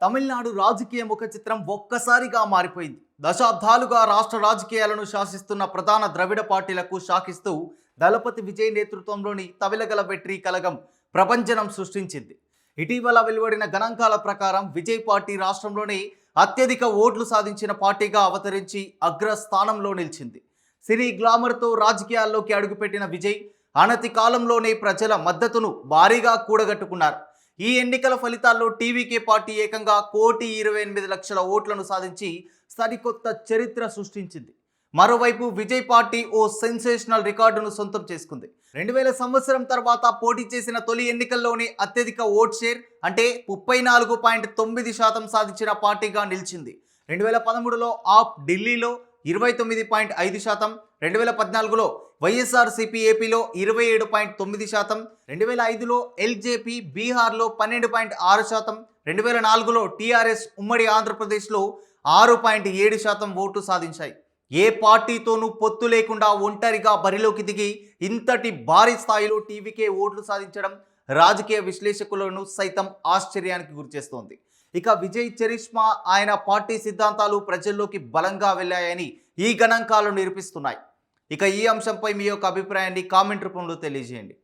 తమిళనాడు రాజకీయ ముఖ చిత్రం ఒక్కసారిగా మారిపోయింది. దశాబ్దాలుగా రాష్ట్ర రాజకీయాలను శాసిస్తున్న ప్రధాన ద్రవిడ పార్టీలకు శాకిస్తూ దళపతి విజయ్ నేతృత్వంలోని తమిళగల వెట్రి కలగం ప్రపంచనం సృష్టించింది. ఇటీవల వెలువడిన గణాంకాల ప్రకారం విజయ్ పార్టీ రాష్ట్రంలోనే అత్యధిక ఓట్లు సాధించిన పార్టీగా అవతరించి అగ్రస్థానంలో నిలిచింది. సినీ గ్లామర్తో రాజకీయాల్లోకి అడుగుపెట్టిన విజయ్ అనతి కాలంలోనే ప్రజల మద్దతును భారీగా కూడగట్టుకున్నారు. ఈ ఎన్నికల ఫలితాల్లో టీవీకే పార్టీ ఏకంగా 1,28,00,000 ఓట్లను సాధించి సరికొత్త చరిత్ర సృష్టించింది. మరోవైపు విజయ్ పార్టీ ఓ సెన్సేషనల్ రికార్డును సొంతం చేసుకుంది. 2000 సంవత్సరం తర్వాత పోటీ చేసిన తొలి ఎన్నికల్లోనే అత్యధిక ఓట్ షేర్ అంటే 34.9% సాధించిన పార్టీగా నిలిచింది. 2013లో ఆప్ ఢిల్లీలో 29.5%, 2014లో వైఎస్ఆర్సీపీ ఏపీలో 27.9%, 2005లో ఎల్జేపీ బీహార్లో 12.6%, 2004లో టీఆర్ఎస్ ఉమ్మడి ఆంధ్రప్రదేశ్లో 6.7% ఓటు సాధించాయి. ఏ పార్టీతోనూ పొత్తు లేకుండా ఒంటరిగా బరిలోకి దిగి ఇంతటి భారీ స్థాయిలో టీవీకే ఓట్లు సాధించడం రాజకీయ విశ్లేషకులను సైతం ఆశ్చర్యానికి గురిచేస్తోంది. ఇక విజయ్ చరిష్మా, ఆయన పార్టీ సిద్ధాంతాలు ప్రజల్లోకి బలంగా వెళ్ళాయని ఈ గణాంకాలు నిరూపిస్తున్నాయి. ఇక ఈ అంశంపై మీ యొక్క అభిప్రాయాన్ని కామెంట్ రూపంలో తెలియజేయండి.